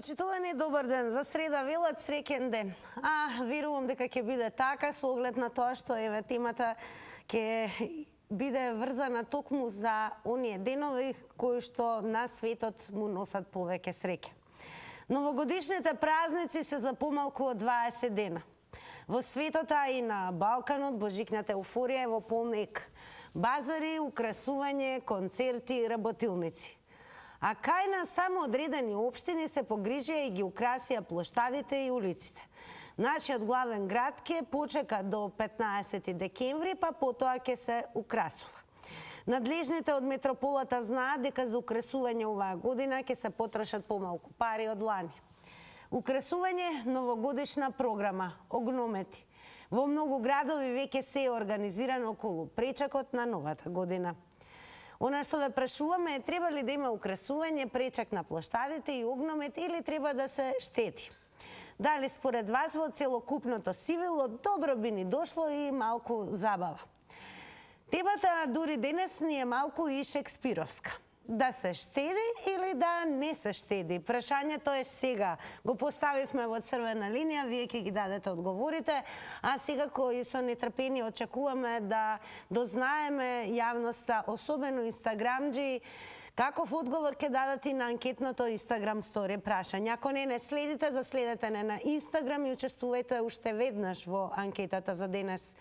Почитувани, добар ден. За среда велат среќен ден. Верувам дека ќе биде така со оглед на тоа што еве темата ќе биде врзана токму за оние денови кои што на светот му носат повеќе среќа. Новогодишните празници се за помалку од 20 дена. Во светот, а и на Балканот, божикната еуфорија е во полнек. Базари, украсување, концерти, работилници. А кај на само одредени општини се погрижија и ги украсија плоштадите и улиците. Нашиот главен град ќе почека до 15 декември, па потоа ќе се украсува. Надлежните од метрополата знаат дека за украсување оваа година ќе се потрошат помалку пари од лани. Украсување, новогодишна програма, огномети. Во многу градови веќе се е организирано околу пречекот на новата година. Она што ве прашуваме е треба ли да има украсување, пречак на плоштадите и огномет или треба да се штеди? Дали според вас во целокупното сивило добро би ни дошло и малку забава? Темата дури денес ни е малку и шекспировска. Да се штеди или да не се штеди? Прашањето е сега. Го поставивме во црвена линија, вие ќе ги дадете одговорите, а сега кои со нетрпение очекуваме да дознаеме јавноста, особено инстаграмџи, каков одговор ќе дадат и на анкетното Инстаграм стори прашање. Ако не следите, заследете не на Инстаграм и учествувајте уште веднаш во анкетата за денес.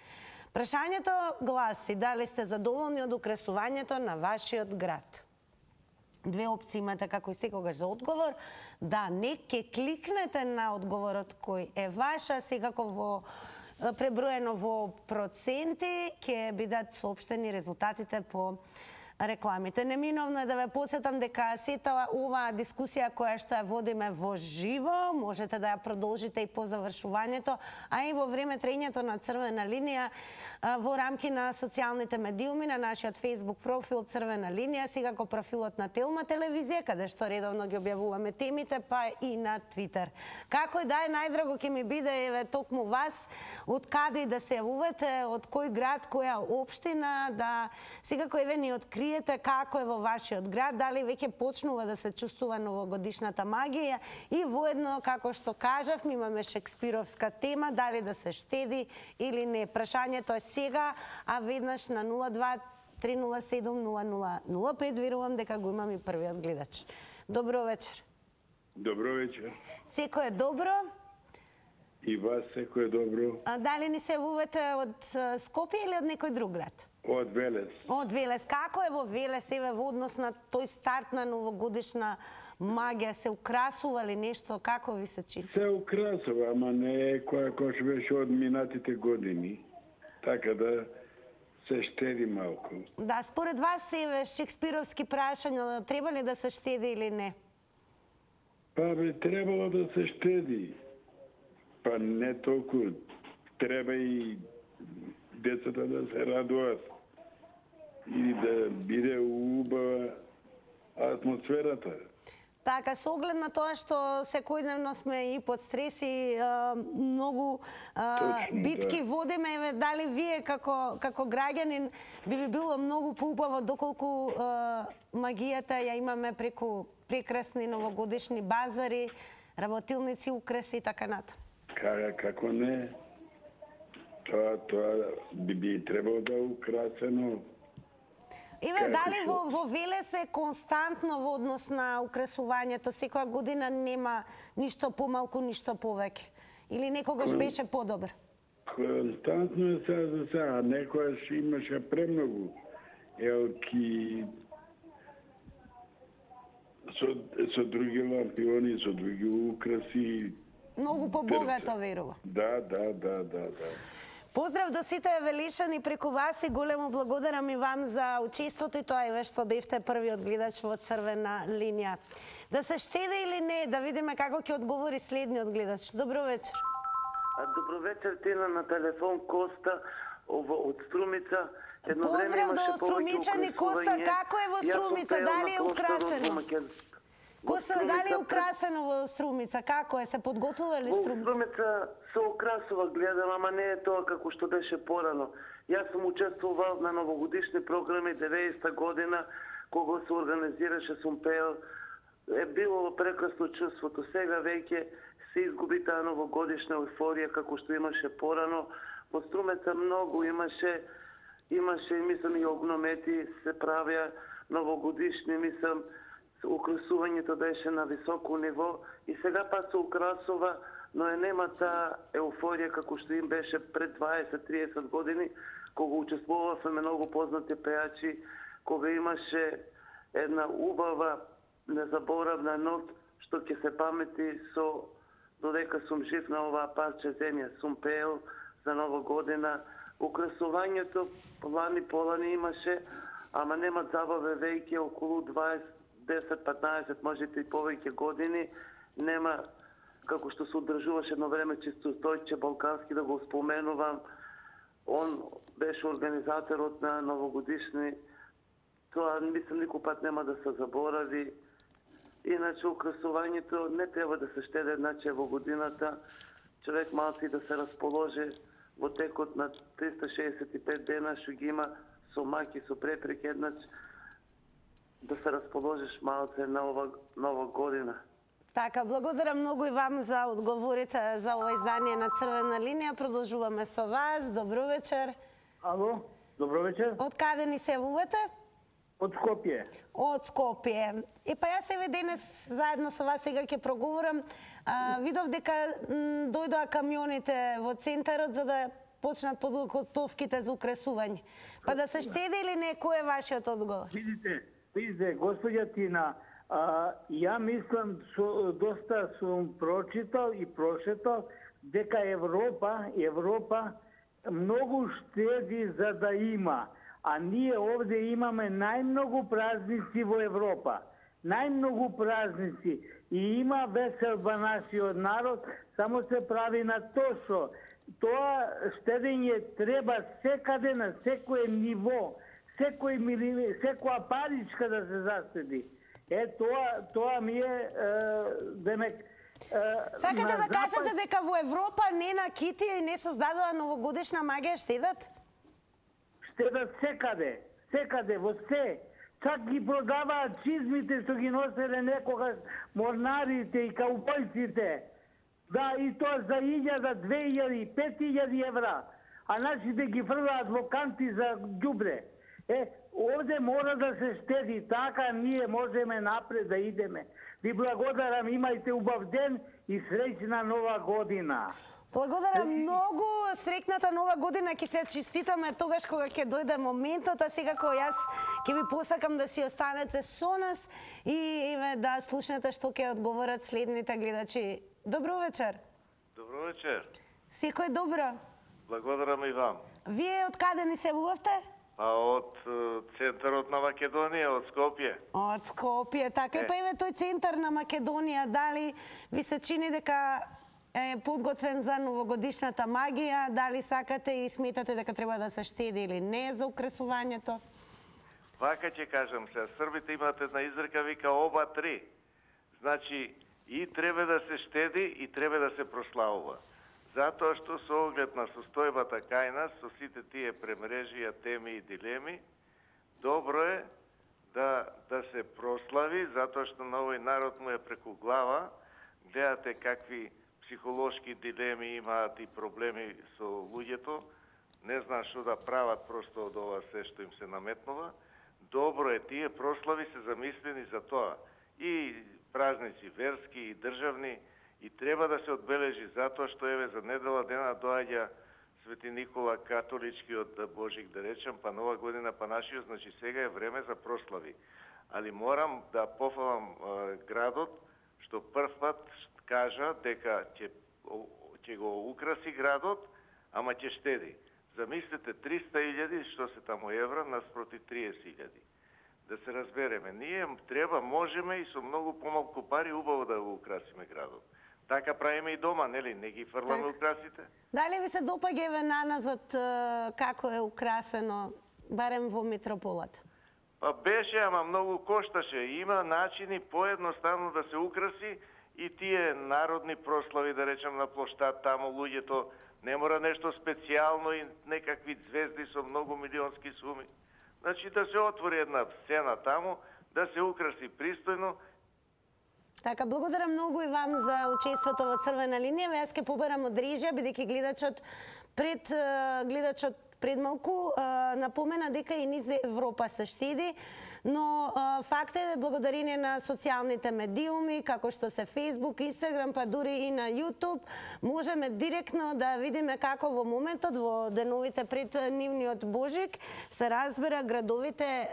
Прашањето гласи: дали сте задоволни од украсувањето на вашиот град? Две опции имате како и секогаш за одговор. Да, не, ке кликнете на одговорот кој е ваша, секако во преброено во проценти ќе бидат соопштени резултатите по рекламите. Неминовно е да ве подсетам дека сета оваа дискусија која што ја водиме во живо, можете да ја продолжите и по завршувањето, а и во време трењето на црвена линија во рамки на социјалните медиуми, на нашиот Facebook профил Црвена линија, секако профилот на Телма телевизија, каде што редовно ги објавуваме темите, па и на Твитер. Како и да е, најдраго ќе ми биде еве токму вас, од каде да се јавувате, од кој град, која општина, да секако еве ни откриете како е во вашиот град, дали веќе почнува да се чувствува новогодишната магија и воедно, како што кажав, имаме шекспировска тема, дали да се штеди или не. Прашањето е сега, а веднаш на 02-307-0005 верувам дека го имам и првиот гледач. Добро вечер. Добро вечер. Секој е добро? И вас секој е добро. Дали ни се јавувате од Скопје или од некој друг град? Од Велес. Од Велес. Како е во Велес, еве во однос на тој старт на новогодишна магија? Се украсува ли нешто? Како ви се чини? Се украсува, ама не е која што беше од минатите години. Така да се штеди малку. Да, според вас, еве, шекспировски прашања, треба ли да се штеди или не? Па би требало да се штеди. Па не толку. Треба и децата да се радуват и да биде убава атмосферата. Така, со оглед на тоа што секојдневно сме и под стрес и многу битки водиме, еве, дали вие како граѓанин би ви било многу поубаво доколку магијата ја имаме преку прекрасни новогодишни базари, работилници, украси и така натаму? Како не? Тоа би требало да е украсено. Еве, дали во Велес е константно во однос на украсувањето? Секоја година нема ништо помалку, ништо повеќе? Или некогаш беше подобро? Константно е сега за сега. Некојаш имаше премногу елки со други лампиони, со други украси. Многу побогато, верува. Да. Поздрав до сите велишани преку вас и големо благодарам и вам за учеството и тоа еве што бевте првиот гледач во Црвена линија. Да се штеди или не, да видиме како ќе одговори следниот гледач. Добро вечер. Добро вечер, Тина, на телефон Коста од Струмица. Поздрав до Струмичани, Коста, како е во Струмица, дали е украсено? Коста, дали е украсено во Струмица? Како е? Се подготвува ли Струмица? Во Струмица се украсува, гледам, ама не е тоа како што беше порано. Јас сум учествувал на новогодишни програми 90-та година, кога се организираше, сум пеел е било прекрасно чувството. Сега веќе се изгуби таа новогодишна еуфорија како што имаше порано. Во Струмеца многу имаше, мислам, и огномети се правеа новогодишни, мислам, украсувањето беше на високо ниво и сега па се украсува, но нема таа еуфорија како што им беше пред 20-30 години, кога учествувавме многу познати пејачи, кога имаше една убава, незаборавна нот, што ќе се памети со додека сум жив на оваа парче земја. Сум пеел за Нова година. Украсувањето полани имаше, ама нема забаве веќе околу 10-15, можете и повеќе години. Нема, како што се одржуваше едно време чисто Стојче Балкански, да го споменувам. Он беше организаторот на новогодишни. Тоа, мислам, никој пат нема да се заборави. Иначе украсувањето не треба да се штеде, значи во годината човек малци да се расположи во текот на 365 дена, што ги има со маки, со препреки, еднаш да се расположиш малце на ова нова година. Така, благодарам многу и вам за одговорите за ова издание на Црвена линија. Продолжуваме со вас. Добро вечер. Ало, добро вечер. Од каде ни се јавувате? Од Скопје. Од Скопје. И па јас еве денес заедно со вас сега ќе проговорам. Видов дека дојдоа камионите во центарот за да почнат подготовките за украсување. Па да се штеди или не, кој е вашиот одговор? Видите, господја Тина, ја мислам, доста сум прочитал и прошетал дека Европа многу штеди за да има. А ние овде имаме најмногу празници во Европа. Најмногу празници. И има веселба нашиот народ, само се прави на тошо. Тоа штедење треба секаде, на секое ниво, секоја паричка да се заштеди. Тоа ми е, демек... Сакате да кажете дека во Европа не на китија и не создадоа новогодишна магија штедат? Штедат секаде, во се. Чак ги продаваат чизмите што ги носеле некогаш морнарите и каубојците. Да, и тоа за 1000, 2000, 5000 евра. А нашите ги фрлаат во канти за ѓубре. Овде мора да се штеди, така ние можеме напред да идеме. Ви благодарам, имајте убав ден и среќна нова година. Благодарам многу. Среќната нова година ќе се честитаме тогаш кога ќе дојде моментот, а секако јас ќе ви посакам да си останете со нас и да слушнете што ќе одговорат следните гледачи. Добро вечер. Добро вечер. Секој добро. Благодарам и вам. Вие од каде ни се јавувавте? Од центарот на Македонија, од Скопје. Од Скопје, така. И па еве тој центар на Македонија, дали ви се чини дека е подготвен за новогодишната магија, дали сакате и сметате дека треба да се штеди или не за украсувањето? Вака ќе кажам се, србите имаат една изрека, вика оба три. Значи, и треба да се штеди, и треба да се прославува. Затоа што со оглед на состојбата кај нас, со сите тие премрежија, теми и дилеми, добро е да се прослави, затоа што на овој народ му е преку глава. Гледате какви психолошки дилеми имаат и проблеми со луѓето, не знаат што да прават просто од ова се што им се наметнува. Добро е, тие прослави се замислени за тоа. И празници верски, и државни, и треба да се одбележи затоа што еве за недела дена доаѓа Свети Никола католичкиот Божик, да речем, па нова година, па нашиот, значи сега е време за прослави. Али морам да пофалам градот, што прв пат кажа дека ќе го украси градот, ама ќе штеди. Замислете 300.000 што се таму евра наспроти 30.000. Да се разбереме, ние треба, можеме и со многу помалку пари убаво да го украсиме градот. Така правиме и дома, нели? Не ги фрламе украсите. Дали ви се допаѓа еве наназад како е украсено, барем во метрополата? Па беше, ама многу кошташе. Има начини поедноставно да се украси и тие народни прослави, да речем, на плоштад, таму луѓето не мора нешто специјално и некакви звезди со многу милионски суми. Значи да се отвори една сцена таму, да се украси пристојно Така, благодарам многу и вам за учеството во Црвена линија. Јас ќе побарам од режија, бидејќи гледачот пред малку напомена дека и низ Европа се штеди, но факт е благодарение на социјалните медиуми, како што се Facebook, Instagram, па дури и на YouTube, можеме директно да видиме како во моментот, во деновите пред нивниот Божик, се разбира градовите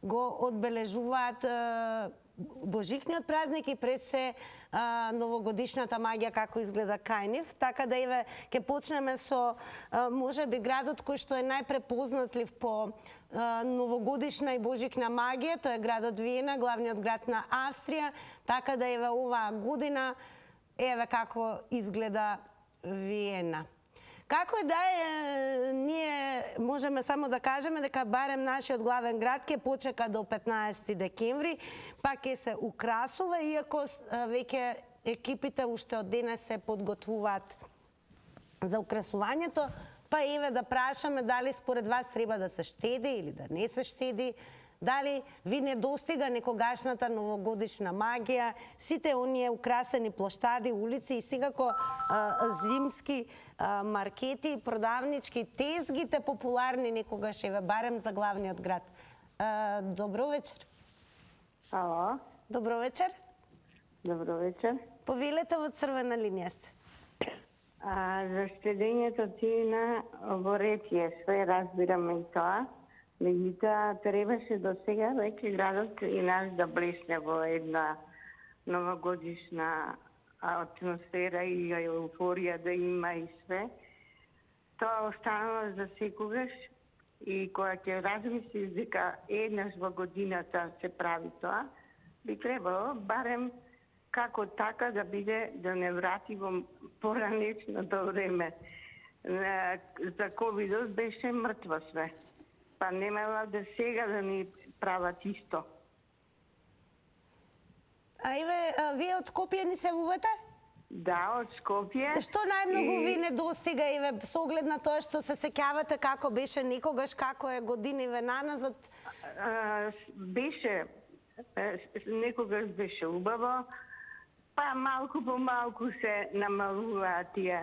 го одбележуваат Божикниот празник и пред се новогодишната магија како изгледа кај нив. Така да еве ќе почнеме со можеби градот кој што е најпрепознатлив по новогодишна и божикна магија, тоа е градот Виена, главниот град на Австрија. Така да еве оваа година еве како изгледа Виена. Како и да е, ние можеме само да кажеме дека барем нашиот главен град ќе почека до 15 декември, па ќе се украсува, иако веќе екипите уште од денес се подготвуваат за украсувањето. Па еве да прашаме дали според вас треба да се штеди или да не се штеди, дали ви не достига некогашната новогодишна магија, сите оние украсени плоштади, улици и секако зимски маркети, продавнички, тезгите популарни некогаш еве барем за главниот град. Добро вечер. Ало. Добро вечер. Добро вечер. Повелете во Црвена линија сте. За штедењето Тина во ред е, све разбираме и тоа. Меѓутоа, требаше до сега веќе градот и наш да блесне во една новогодишна атмосфера и еуфорија да има и све. Тоа останало за секогаш и кога ќе размислиш дека еднаш во годината се прави тоа, би требало барем како така да биде, да не врати во поранешното време. За ковидот беше мртво све. Па немала да сега да ни прават исто. А еве, вие од Скопје ни се вувате? Да, од Скопје. Што најмногу ви недостига, еве, со оглед на тоа што се сеќавате како беше некогаш, како е годиниве наназад? Беше, некогаш беше убаво, па малку по малку се намалуваат тие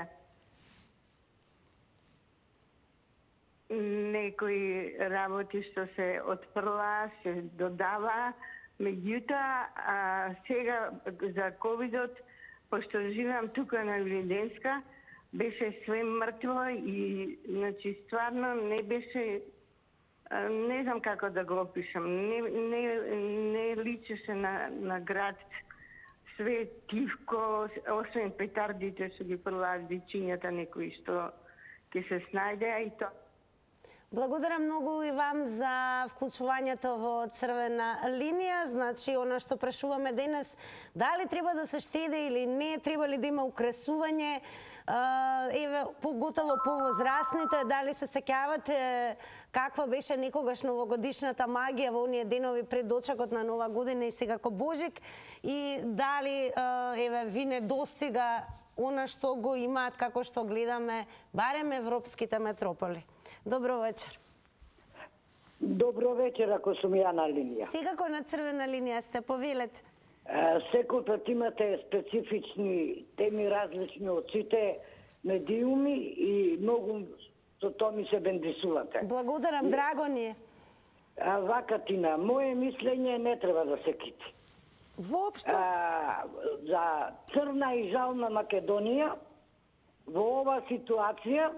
некои работи што се отфрла, се додава. Меѓутоа, сега за ковидот, пошто живеам тука на Гледенска, беше све мртво и, значи, стварно не беше, не знам како да го опишам, не личеше на град, све тивко, освен петардите што ги фрлаат дичињата некои што ќе се снајдеа и тоа. Благодарам многу и вам за вклучувањето во Црвена линија. Значи, она што прашуваме денес, дали треба да се штеди или не, треба ли да има украсување, еве, поготово по возрастните, дали се сеќавате каква беше некогаш новогодишната магија во оние денови пред дочекот на Нова година и секако Божик, и дали, еве, ви не достига она што го имаат, како што гледаме, барем европските метрополи. Добро вечер. Добро вечер, ако сум ја на линија. Секако на Црвена линија сте, повелете. Секој пат имате специфични теми, различни од сите медиуми и многу со тоа ми се бендисувате. Благодарам, драго ни е. Вака, Тина, моје мислење не треба да се кити. Воопшто? За црна и жална Македонија, во ова ситуација,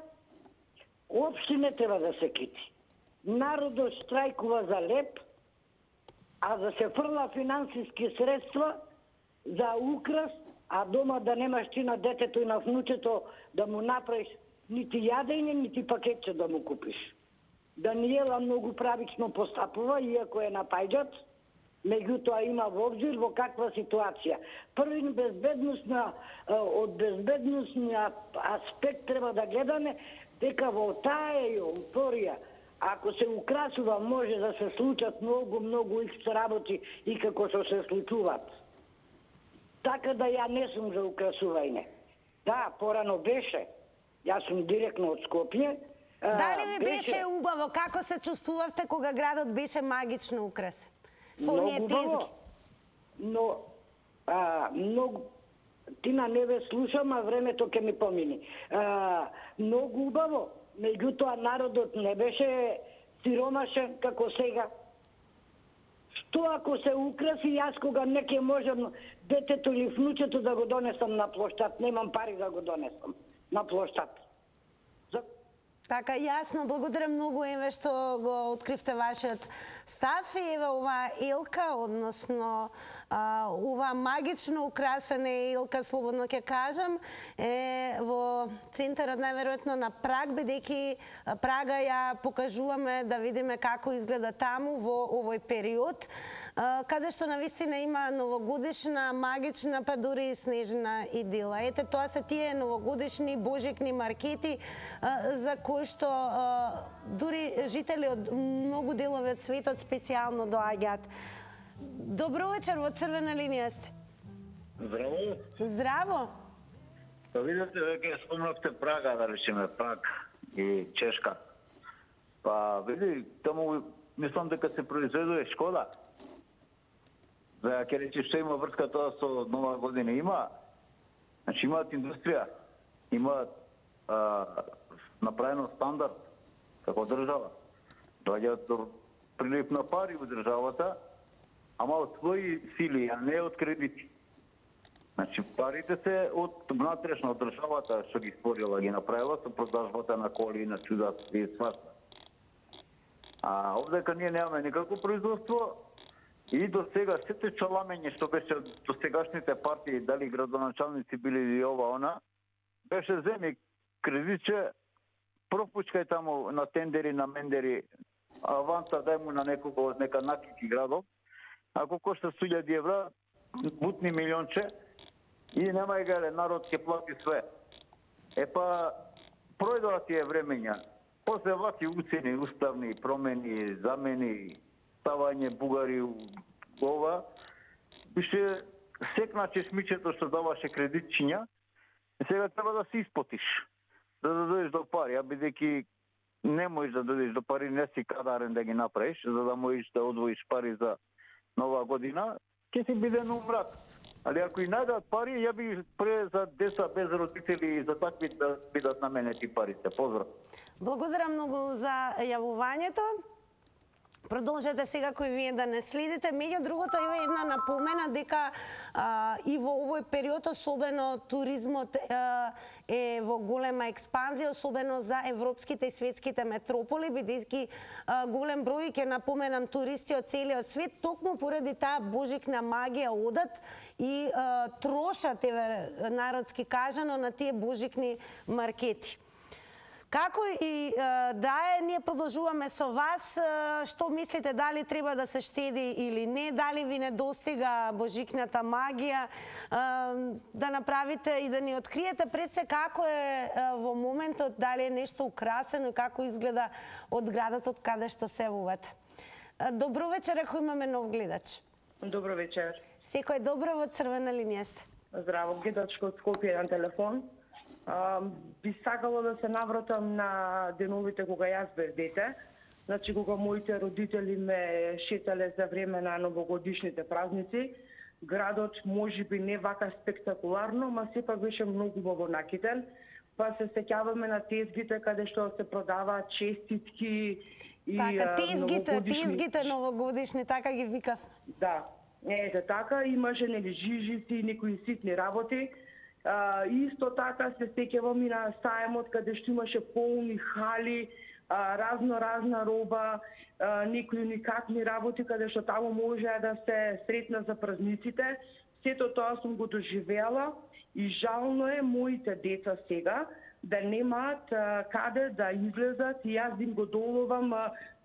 уопште не треба да се кити. Народот штрајкува за леп, а да се фрла финансиски средства за украс, а дома да немаш ти на детето и на внучето да му направиш нити јадење, нити пакетче да му купиш. Даниела многу правично постапува, иако е на пајџат, меѓутоа има во обзир во каква ситуација. Први од безбедносниот аспект треба да гледаме дека во таа еуфорија, ако се украсува, може да се случат многу икс работи и како што се случуваат. Така да ја не сум за украсување. Да, порано беше. Јас сум директно од Скопје. Дали ви беше убаво? Како се чувствувавте кога градот беше магично украсен? Со оние тезги? Но Многу Тина, не ве слушам, а времето ќе ми помини. Многу убаво, меѓутоа народот не беше сиромашен како сега. Што ако се украси, јас кога не ќе можам детето или внучето да го донесам на площад, немам пари да го донесам на площад. Така, јасно, благодарам многу, еве, што го откривте вашиот став. И еве ова Елка, односно ова магично украсена Елка, слободно ќе кажам, е во центарот најверојатно на Праг, бидејќи Прага ја покажуваме да видиме како изгледа таму во овој период, каде што навистина има новогодишна, магична, па дури и снежна идила. Ете, тоа се тие новогодишни, божикни маркети за кои што дури жители од многу делови од светот специјално доаѓаат. Добро вечер, во црвена линија сте. Здраво. Здраво. Па видите, веќе спомнавте Прага, да речеме, Праг и Чешка. Па види, таму мислам дека се произведува Шкода. За ќе речи што има врска тоа со Нова година има. Значи имаат индустрија, имаат направено стандард како држава. Доаѓаат до прилив на пари во државата, ама од своји сили, а не од кредити. Значи парите се од внатрешно од државата што ги створила, ги направила со продажбата на коли, на чуда и сваста. А овдека ние немаме никакво производство и до сега сите чаламење што беше до сегашните партии, дали градоначалници били или ова она, беше земи кредитче, пропучкај таму на тендери, на мендери, аванта дај му на некого од нека накики градов, ако кошта 1000 евра, бутни милионче и немај га, народ ќе плати све. Епа, пројдоа тие времења, после ваки уцени, уставни промени, замени, ставање бугари ова, беше секна чешмичето што даваше кредитчиња, сега треба да се испотиш, да додеш до пари, а бидејќи не можеш да додеш до пари, не си кадарен да ги направиш, за да можеш да одвоиш пари за Нова година, ќе си биде на умрак. Али ако и најдат пари, ја би пре за деца без родители и за такви да бидат наменети парите. Поздрав. Благодарам многу за јавувањето. Продолжете сега кои вие да не следите. Меѓу другото, има една напомена дека и во овој период, особено туризмот е во голема експанзија, особено за европските и светските метрополи, бидејќи голем број, ќе напоменам, туристи од целиот свет, токму поради таа божикна магија одат и трошат, народски кажано, на тие божикни маркети. Како и ние продолжуваме со вас, што мислите, дали треба да се штеди или не, дали ви не достига божикната магија, да направите и да ни откриете пред се како е во моментот, дали е нешто украсено и како изгледа од градот од каде што се вувате. Добро вечер, ако имаме нов гледач. Добро вечер. Секој добро, во црвена линија сте. Здраво, гледачка од Скопје на телефон. Би сакала да се навратам на деновите кога јас бев дете. Значи, кога моите родители ме шетале за време на новогодишните празници, градот може би не вака спектакуларно, ма сепак беше многу убаво накитен. Па се сеќаваме на тезгите каде што се продаваат честитки и така, тезгите новогодишни, така ги викав. Да, ете така, имаше нели жижици и некои ситни работи. Исто така се сеќавам и на саемот каде што имаше полни хали, разна роба, некои уникатни работи каде што таму можеа да се сретна за празниците. Сето тоа сум го доживела и жално е моите деца сега да немаат каде да излезат и јас им го доловам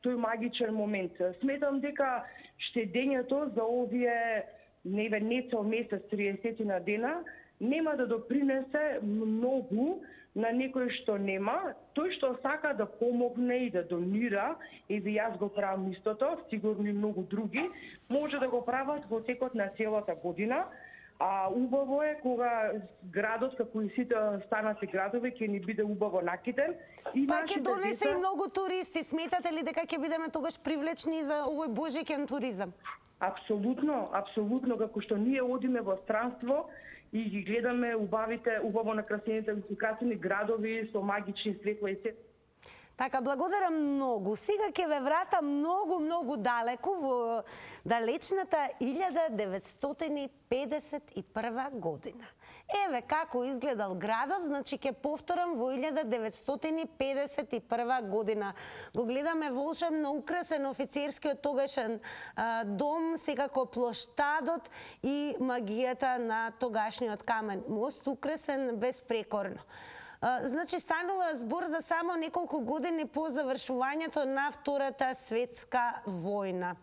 тој магичен момент. Сметам дека штедењето за овие не цел месец, 30 на дена, нема да допринесе многу на некој што нема. Тој што сака да помогне и да донира, и јас го правам истото, сигурно и многу други, може да го прават во текот на целата година. А убаво е кога градот, како и сите останати градови, ќе ни биде убаво накитен. Па ќе донесе и многу туристи. Сметате ли дека ќе бидеме тогаш привлечни за овој божикен туризам? Апсолутно, апсолутно, како што ние одиме во странство и ги гледаме убаво накрасени градови со магични светла и се. Така, благодарам многу. Сега ќе ве вратам многу далеку во далечната 1951 година. Еве како изгледал градот, значи ќе повторам во 1951 година. Го гледаме волшебно украсен офицерскиот тогашен дом, секако плоштадот и магијата на тогашниот камен мост, украсен безпрекорно. Значи, станува збор за само неколку години по завршувањето на Втората светска војна.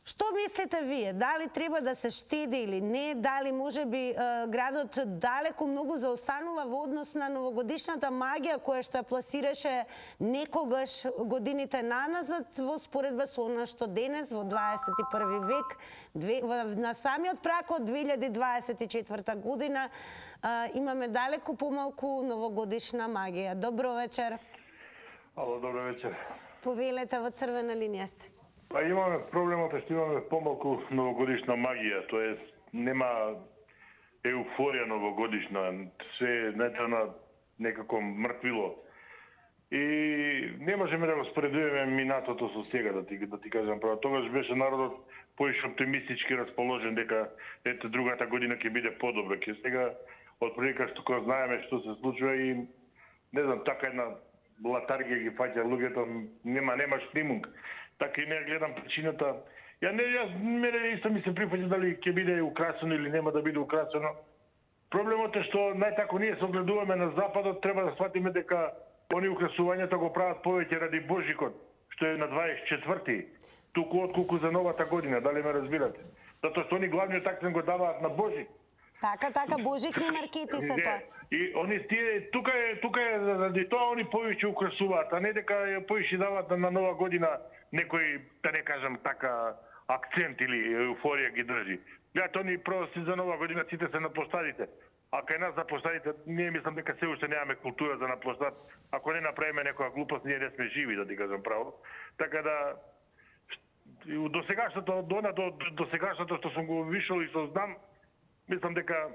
Што мислите вие? Дали треба да се штеди или не? Дали може би градот далеку многу заостанува во однос на новогодишната магија која што ја пласираше некогаш годините наназад во споредба со она што денес во 21 век на самиот прак од 2024 година имаме далеку помалку новогодишна магија. Добро вечер. Ало, добро вечер. Повелете, во црвена линија сте. Па имаме проблемот што имаме помалку новогодишна магија, тоа нема еуфорија новогодишна, се на некако мртвило. И не можеме да го споредуваме минатото со сега, да ти кажам право. Тогаш беше народот поише оптимистички расположен дека ете другата година ќе биде подобро. Ке сега од прилика што го знаеме што се случува и не знам, така една латаргија ги фаќа луѓето, нема штимунг. Така и не гледам причината. Мене исто ми се прифаќа дали ќе биде украсено или нема да биде украсено. Проблемот е што најтако ние се огледуваме на западот, треба да сватиме дека они украсувањата го прават повеќе ради Божикот, што е на 24-ти, туку отколку за новата година, дали ме разбирате? Затоа што они главниот акцент го даваат на Божик. Така, Божикни маркети се тоа. И они тука е заради тоа они повеќе украсуваат, а не дека повеќе даваат на нова година некој, да не кажам така, акцент или еуфорија ги држи. Гледате, они просто за нова година сите се на площадите. А кај нас за площадите, ние мислам дека се уште немаме култура за на площад. Ако не направиме некоја глупост, ние не сме живи, да ти кажам право. Така да, до сегашното што сум го вишол и што знам, мислам дека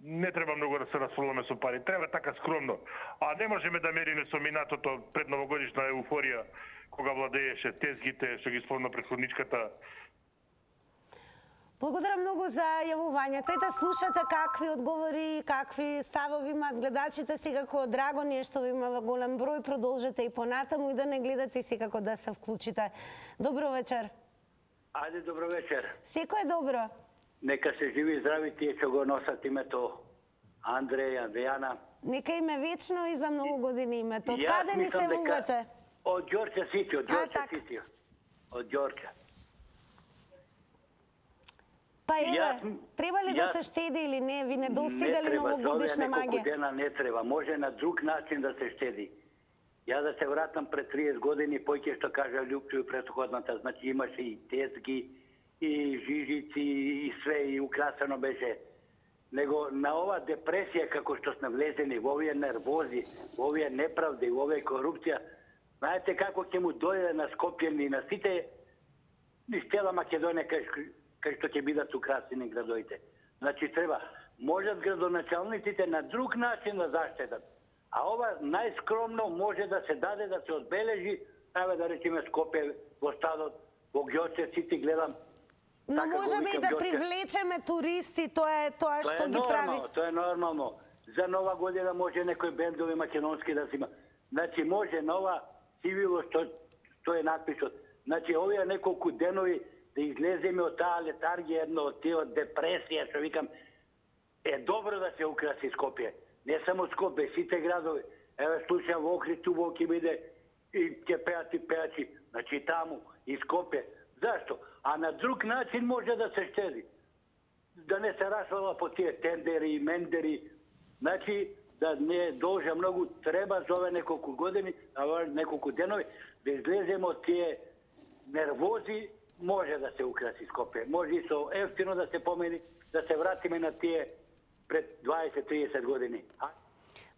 не треба многу да се расфрламе со пари. Треба така скромно. А не можеме да мериме со минатото пред новогодишна еуфорија, кога владееше тезгите, што ги спомна предходничката. Благодарам многу за јавувањето. Ете, слушате какви одговори, какви ставови имаат гледачите. Секако драго ни е што ви има голем број. Продолжете и понатаму и да не гледате, секако да се вклучите. Добро вечер. Ајде, добро вечер. Секој е добро. Нека се живи и здрави тие што го носат името Андреј, Андрејана. Нека им е вечно и за многу години името. Од каде ни се вувате? Од Ѓорче Сити, од Ѓорче. Па еве, треба ли да се штеди или не? Ви не достига ли новогодишна магија? Неколку дена не треба, може на друг начин да се штеди. Ја да се вратам пред 30 години, појќе што кажа Лјупчо и претходната, значи имаше и тезги, и жижици, и све, и украсено беше. Него на ова депресија, како што сме влезени, во овие нервози, во овие неправди, во овие корупција, знаете како ќе му дојде на Скопје и на сите из цела Македонија кај што ќе бидат украсени градовите. Значи треба, можат градоначалниците на друг начин да заштедат. А ова најскромно може да се даде, да се одбележи, да речеме Скопје, во стадот, во Ѓорче Сити гледам. Но можеме и да привлечеме туристи, тоа е тоа што ги прави. Тоа е нормално. За нова година може некои бендови македонски да си има. Значи може нова цивило што е надписот. Значи овие неколку денови да излеземе од таа летаргија, едно од тие депресија, што викам, е добро да се украси Скопје. Не само Скопје, сите градови. Еве слушам во Охрид, убаво ќе биде и ќе пеат и пеачи. Значи таму и Скопје. Зашто? А на друг начин може да се штеди. Да не се расфала по тие тендери и мендери. Значи, да не должа многу, треба за ове неколку години, неколку денови, да излеземе од тие нервози, може да се украси Скопје. Може и со ефтино да се помени, да се вратиме на тие пред 20-30 години.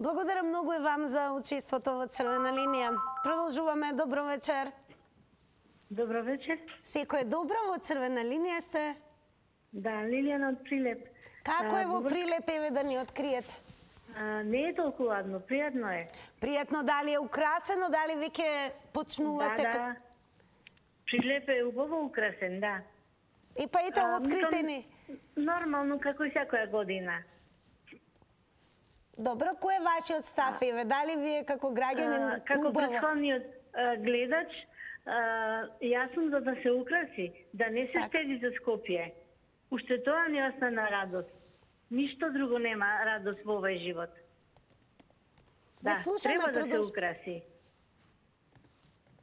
Благодарам многу и вам за учеството во Црвена линија. Продолжуваме. Добро вечер. Добро вечер. Секој добро, во црвена линија сте. Да, Лилијана од Прилеп. Како е во Прилеп, еве да ни откриете? Не е толку ладно, пријатно е. Пријатно, дали е украсено, дали веќе почнувате? Да. Прилеп е убаво украсен, да. И па ете открите ни. Нормално, како и секоја година. Добро, кој е вашиот став, еве? Дали вие како граѓанин Како претходниот гледач, јас сум за да се украси, да не се штеди за Скопје. Уште тоа ни остана радост. Ништо друго нема радост во овој живот. Да, треба да се украси.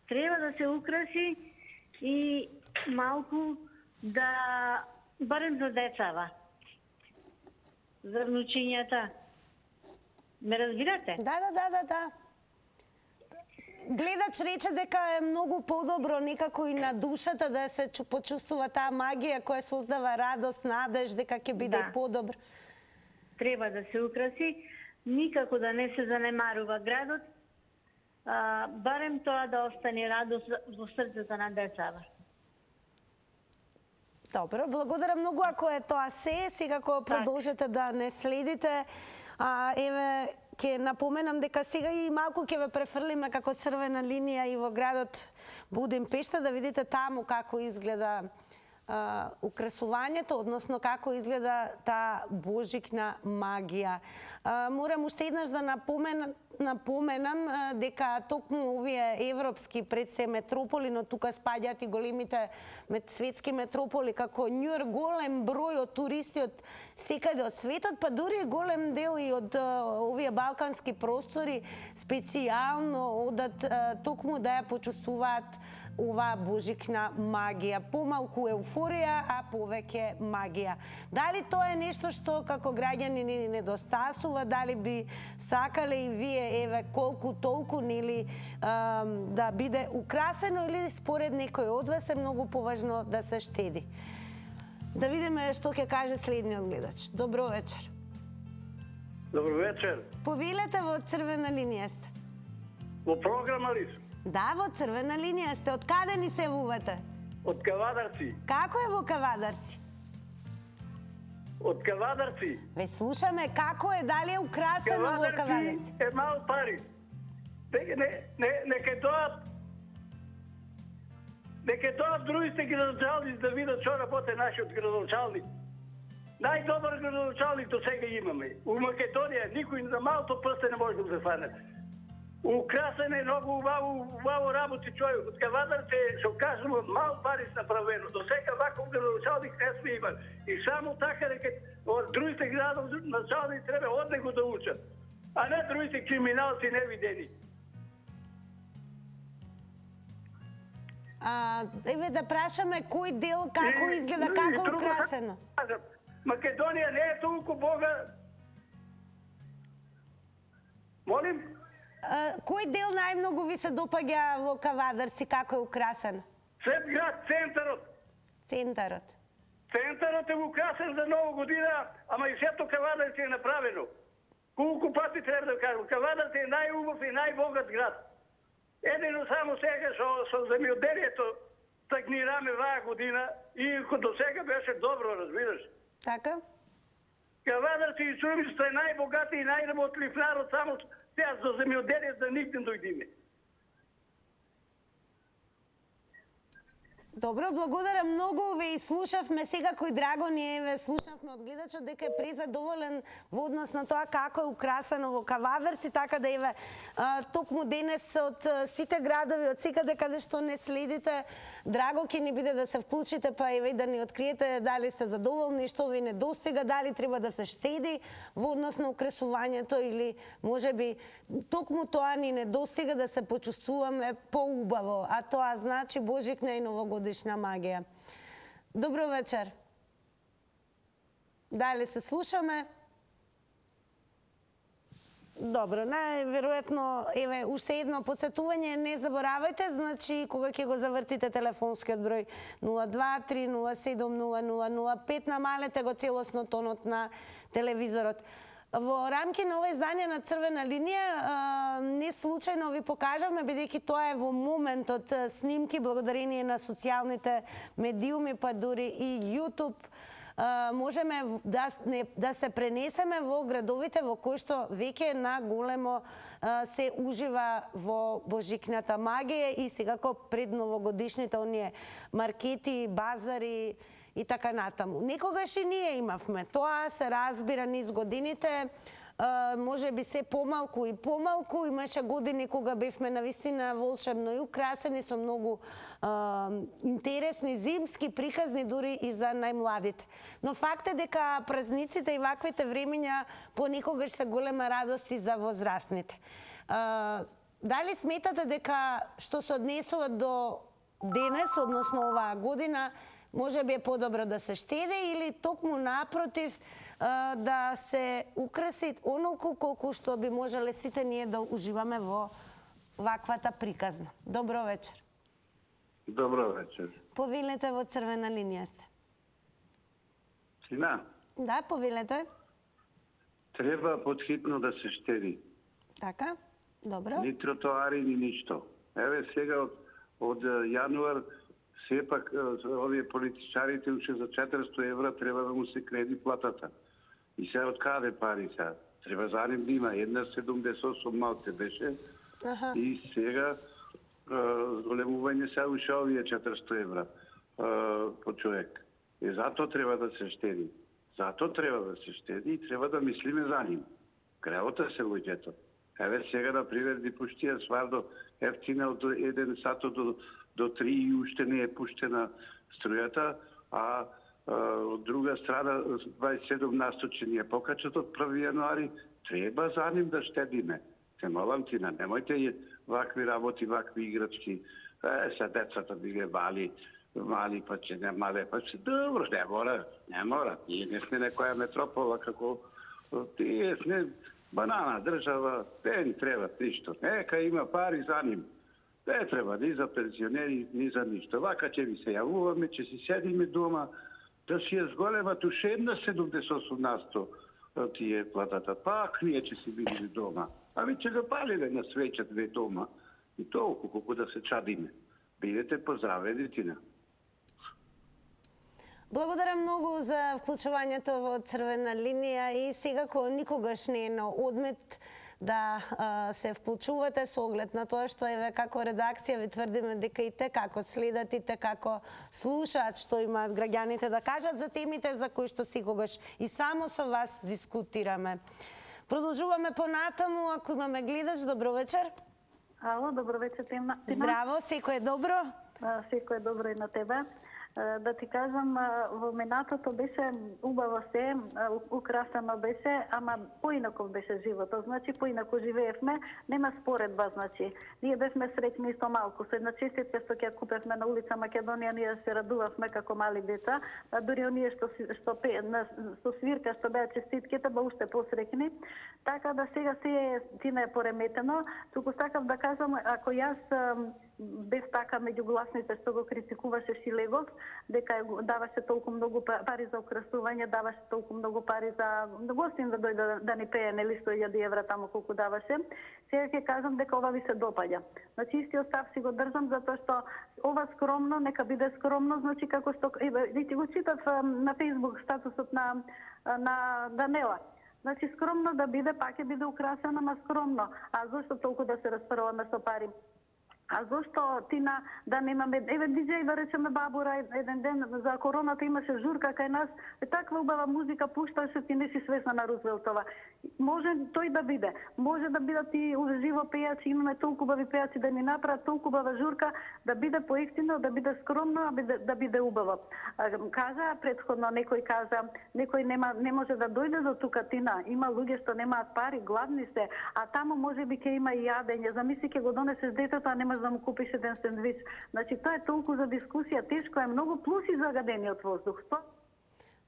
Треба да се украси и малку да, барем за децава, за внучињата. Ме разбирате? Да. Гледач рече дека е многу подобро некако и на душата да се почувствува таа магија која создава радост, надеж дека ќе биде подобро. Треба да се украси, никако да не се занемарува градот, барем тоа да остане радост во срцето на децата. Добро, благодарам многу ако е тоа се, секако продолжете да не следите. Еве, ќе напоменам дека сега и малку ќе ве префрлиме како црвена линија и во градот Будимпешта да видите таму како изгледа украсувањето, односно како изгледа таа божикна магија. Морам уште еднаш да напоменам дека токму овие европски пред се метрополи, но тука спаѓаат и големите светски метрополи, како Њујорк, голем број од туристи од секаде од светот, па дури голем дел и од овие балкански простори специјално одат токму да ја почувствуваат оваа божикна магија. Помалку еуфорија, а повеќе магија. Дали тоа е нешто што како граѓани ни недостасува, дали би сакале и вие, еве, колку толку, нели, да биде украсено или според некој од вас е многу поважно да се штеди? Да видиме што ќе каже следниот гледач. Добро вечер. Добро вечер. Повелете, во црвена линија сте. Во програма ли сум? Да, во црвена линија сте. Од каде ни се вувате? Од Кавадарци. Како е во Кавадарци? Од Кавадарци. Ве слушаме, како е, дали е украсено во Кавадарци? Е мал пари. Нека тоа другите градоначалници да видат што работи нашиот градоначалник. Најдобар градоначалник до сега имаме. У Македонија никој на малто прсте не може да се фане. Украсен е многу убаво работи човек. Од Кавадарци, што кажемо, мал пари направено. До сега ваков градоначалник не сме имали. И само така дека од другите градоначалници треба од него да учат. А не другите криминалци невидени. Еве да прашаме кој дел како изгледа, како е украсено. Македонија не е толку богат. Молим? Кој дел најмногу ви се допаѓа во Кавадарци, како е украсен? Сет град, центарот. Центарот. Центарот е украсен за Нова година, ама и сето Кавадарци е направено. Колку пати треба да кажам, Кавадарци е најубав и најбогат град. Едино само сега со земјоделието стагнираме ваа година, иако до сега беше добро, разбираш. Така? Кавадарци и Струмица е најбогати и најработлив народ, само сега за земјоделието да никде дојдиме. Добро, благодарам многу, ве и слушавме сега кој драго ни е, слушавме од гледачот дека е презадоволен во однос на тоа како е украсено во Кавадарци, така да еве токму денес од сите градови, од секаде каде што не следите, драго ќе ни биде да се вклучите, па еве да ни откриете дали сте задоволни, што ви недостига, дали треба да се штеди во однос на украсувањето или можеби токму тоа ни недостига да се почувствуваме поубаво, а тоа значи божикна и новогодишна магија. Добро вечер. Дали се слушаме? Добро, најверојатно, еве, уште едно подсетување, не заборавајте, значи, кога ќе го завртите телефонскиот број 023070005, намалете го целосно тонот на телевизорот. Во рамки на ова издание на Црвена линија не случајно ви покажавме, бидејќи тоа е во моментот снимки, благодарение на социјалните медиуми, па дури и YouTube, можеме да се пренесеме во градовите во кои што веќе на големо се ужива во божикната магија и секако пред новогодишните оние маркети, базари и така натаму. Некогаш и ние имавме. Тоа се разбира низ годините, може би се помалку и помалку. Имаше години кога бевме навистина волшебно и украсени со многу интересни зимски приказни дури и за најмладите. Но факт е дека празниците и ваквите времења понекогаш се голема радост и за возрастните. Дали сметате дека што се однесува до денес, односно оваа година, може би е подобро да се штеде или токму напротив да се украси онолку колку што би можеле сите ние да уживаме во ваквата приказна? Добро вечер. Добро вечер. Повелете, во црвена линија сте. Тина? Да, повелете. Треба подхитно да се штеди. Така, добро. Ни тротоари, ни ништо. Еве сега од јануар сепак овие политичарите уште за 400 евра треба да му се креди платата. И се од каде пари сега? Треба за ним да има 1,78 малце беше. И сега големување се уште овие 400 евра по човек. И зато треба да се штеди. Зато треба да се штеди и треба да мислиме за ним. Гревота се луѓето. Еве сега, например, ги пуштија свардо ефтина од 1 сато до 3 и уште не е пуштена струјата, а од друга страна 27% ќе ни е покачат од 1 јануари. Треба за ним да штедиме. Те молам ти, немојте вакви работи, вакви играчки. Са децата би ги мали, па ќе немале, па ќе добро, не мора. Ние не сме некоја метропола како тие сме банана држава, те ни треба ништо. Нека има пари за ним. Не треба ни за пензионери, ни за ништо. Вака ќе ви се јавуваме, ќе си седиме дома, да си ја зголемат уште 78% тие платата. Пак ние ќе си бидеме дома. А ви ќе го палиле на свеќа две дома. И толку колку да се чадиме. Бидете поздравени, Тина. Благодарам многу за вклучувањето во црвена линија и секако никогаш не е на одмет да се вклучувате со оглед на тоа што еве како редакција ви тврдиме дека и те како следат и те како слушаат што имаат граѓаните да кажат за темите за кои што секогаш и само со вас дискутираме. Продолжуваме понатаму, ако имаме гледач, добро вечер. Ало, добро вечер, Тина. Здраво, секој е добро? Секој е добро и на тебе. Да ти кажам, во минатото беше убаво се, украсено беше, ама поинаков беше животот. Значи, поинако живеевме, нема споредба, значи. Ние бевме среќни исто малку. Со една честитка што ќе купевме на улица Македонија, ние се радувавме како мали деца, а дури оние што со свирка што беа честитките, ба уште посреќни. Така да сега се Тина е пореметено. Туку сакав да кажам, ако јас бев така меѓу гласните што го критикуваше Шилегов, дека даваше толку многу пари за украсување, даваше толку многу пари за гостин да дојде да ни пее, нели 100.000 евра таму колку даваше. Сега ќе кажам дека ова ви се допаѓа. Значи истиот став си го држам затоа што ова скромно, нека биде скромно, значи како што ти го читав на Facebook статусот на Данела. Значи скромно да биде, пак ќе биде украсена, ама скромно. А зошто толку да се распаруваме со пари? А зошто Тина да немаме, еве диџеј да речеме Бабура еден ден за короната имаше журка кај нас, таква убава музика пушташе, ти не си свесна на Рузвелтова. Може тој да биде, може да бидат и живо пејачи, имаме толку убави пејачи да ни направат толку убава журка, да биде поевтино, да биде скромно, а да биде убаво. Кажа претходно, некој кажа, некој не може да дојде до тука, Тина, има луѓе што немаат пари, гладни се, а таму можеби ќе има и јадење. Замисли ќе го донесеш детето, а нема да му купиш еден сендвич. Значи, тоа е толку за дискусија, тешко е, многу плюси загадениот воздух.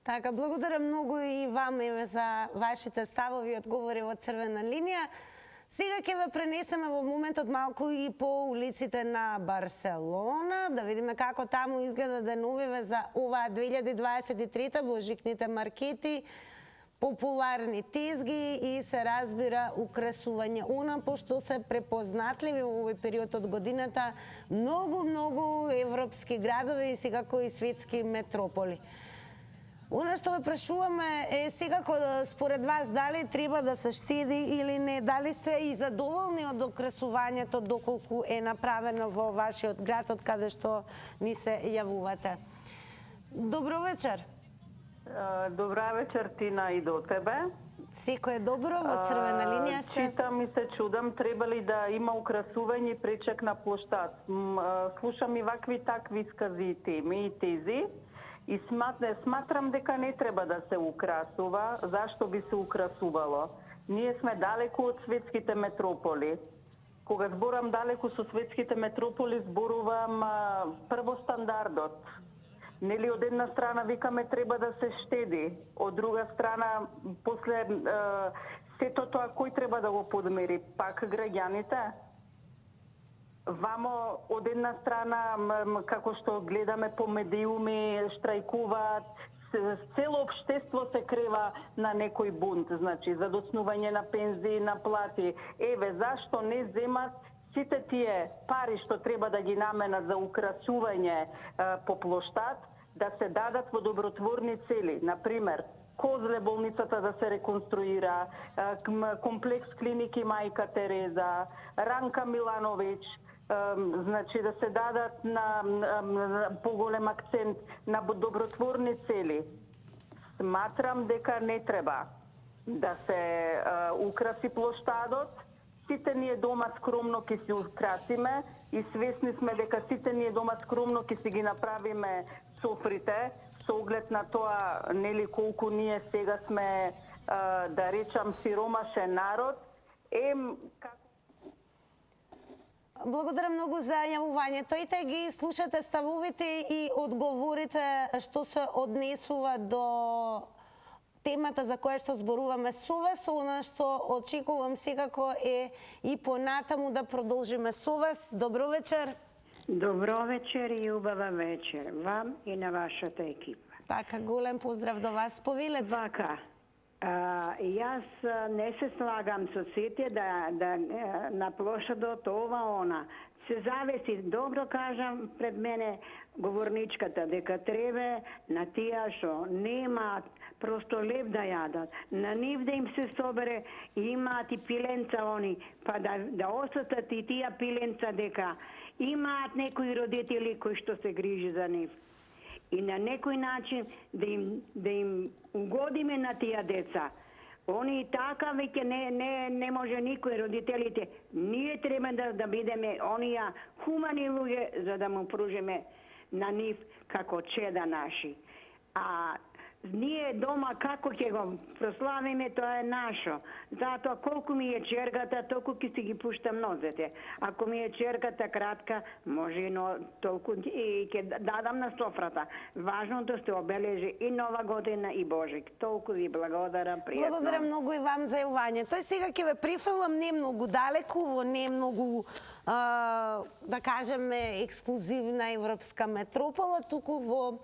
Така, благодарам многу и вам за вашите ставови и одговори во црвена линија. Сега ќе ве пренесеме во моментот малку и по улиците на Барселона, да видиме како таму изгледа деновиве за оваа 2023 божикните маркети. популарни тезги и се разбира украсување. Она пошто се препознатливи во овој период од годината многу европски градови и секако и светски метрополи. Она што ве прашуваме е секако според вас дали треба да се штеди или не, дали сте и задоволни од украсувањето доколку е направено во вашиот град од каде што ни се јавувате. Добро вечер. Добра вечер, Тина, и до тебе. Секој е добро, во црвена линија сте. Читам и се чудам, треба ли да има украсување и пречек на плоштад. Слушам и вакви такви скази и теми и тези и сматрам дека не треба да се украсува. Зашто би се украсувало? Ние сме далеку од светските метрополи. Кога зборам далеку со светските метрополи, зборувам прво стандардот. Нели од една страна викаме треба да се штеди, од друга страна после сето тоа кој треба да го подмери? Пак граѓаните? Вамо од една страна, како што гледаме по медиуми, штрајкуваат, цело општество се крева на некој бунт, значи за доцнување на пензии, на плати. Еве, зашто не земат сите тие пари што треба да ги наменат за украсување по плоштад, да се дадат во добротворни цели. Например, Козле болницата да се реконструира, комплекс клиники Мајка Тереза, Ранка Милановиќ, значи да се дадат на поголем акцент на добротворни цели. Сматрам дека не треба да се украси плоштадот. Сите ние дома скромно ќе си украсиме и свесни сме дека сите ние дома скромно ќе си ги направиме софрите, со оглед на тоа нели колку ние сега сме да речам сиромашен народ. Благодарам многу за јавувањето. Ите ги слушате ставовите и одговорите што се однесува до темата за која што зборуваме со вас. Она што очекувам секако е и понатаму да продолжиме со вас. Добро вечер. Добро вечер и убава вечер вам и на вашата екипа. Така, голем поздрав до вас. Повелете. Така, јас не се слагам со сите да на плошадот ова она. Се зависи, добро кажам пред мене говорничката, дека треба на тие што немаат просто леп да јадат, на нив да им се собере и имаат и пиленца они, па да осетат и тие пиленца дека имаат некои родители кои што се грижи за нив. И на некој начин да им угодиме на тие деца. Они и така веќе не може никој родителите. Ние треба да бидеме оние хумани луѓе за да му пружиме на нив како чеда наши. А ние дома како ќе го прославиме, тоа е нашо. Затоа колку ми е черката, толку ќе си ги пуштам нозете. Ако ми е черката кратка, може толку и ќе дадам на софрата. Важното се обележи и Нова година и Божик. Толку ви благодарам, пријатно. Благодарам многу и вам за јавувањето. Тој сега ќе ве прифрлам не многу далеку, во не многу да кажеме ексклузивна европска метропола, туку во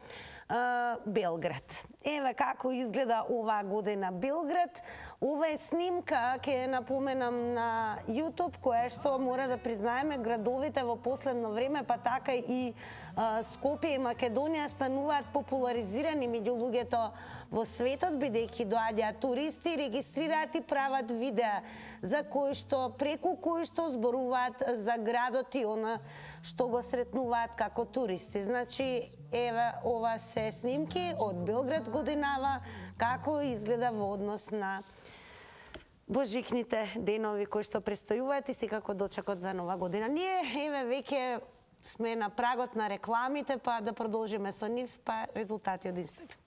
Белград. Еве како изгледа оваа година Белград. Ова е снимка, ќе ја напоменам на YouTube, која што мора да признаеме градовите во последно време, па така и Скопје и Македонија стануваат популаризирани меѓу луѓето во светот, бидејќи доаѓаат туристи, регистрираат и прават видеа за преку кои што зборуваат за градот и она што го сретнуваат како туристи. Значи, еве ова се снимки од Белград годинава, како изгледа во однос на божикните денови кои што престојуваат и секако дочекот за Нова година. Ние, еве, веќе сме на прагот на рекламите, па да продолжиме со нив, па резултати од Инстаграм.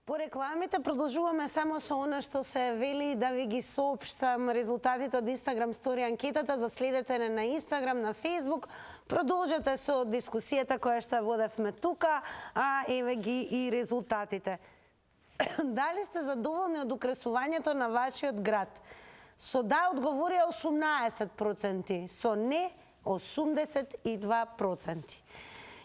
По рекламите продолжуваме само со она што се вели да ви ги соопштам резултатите од Инстаграм стори анкетата. Заследете не на Инстаграм, на Фейсбук. Продолжете со дискусијата која што водевме тука, а еве ги и резултатите. Дали сте задоволни од украсувањето на вашиот град? Со да одговорија 18%, со не 82%.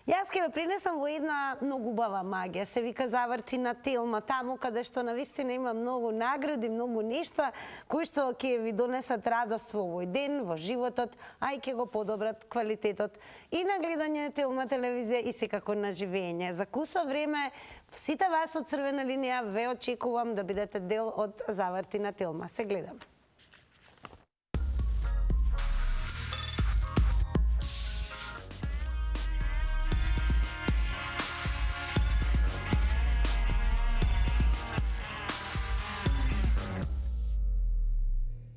Јас ќе ве принесам во една многу убава магија. Се вика Заврти на Телма, таму каде што навистина има многу награди, многу нешта кои што ќе ви донесат радост во овој ден, во животот, а и ќе го подобрат квалитетот и на гледање Телма телевизија и секако на живење. За кусо време сите вас од Црвена линија ве очекувам да бидете дел од Заврти на Телма. Се гледаме.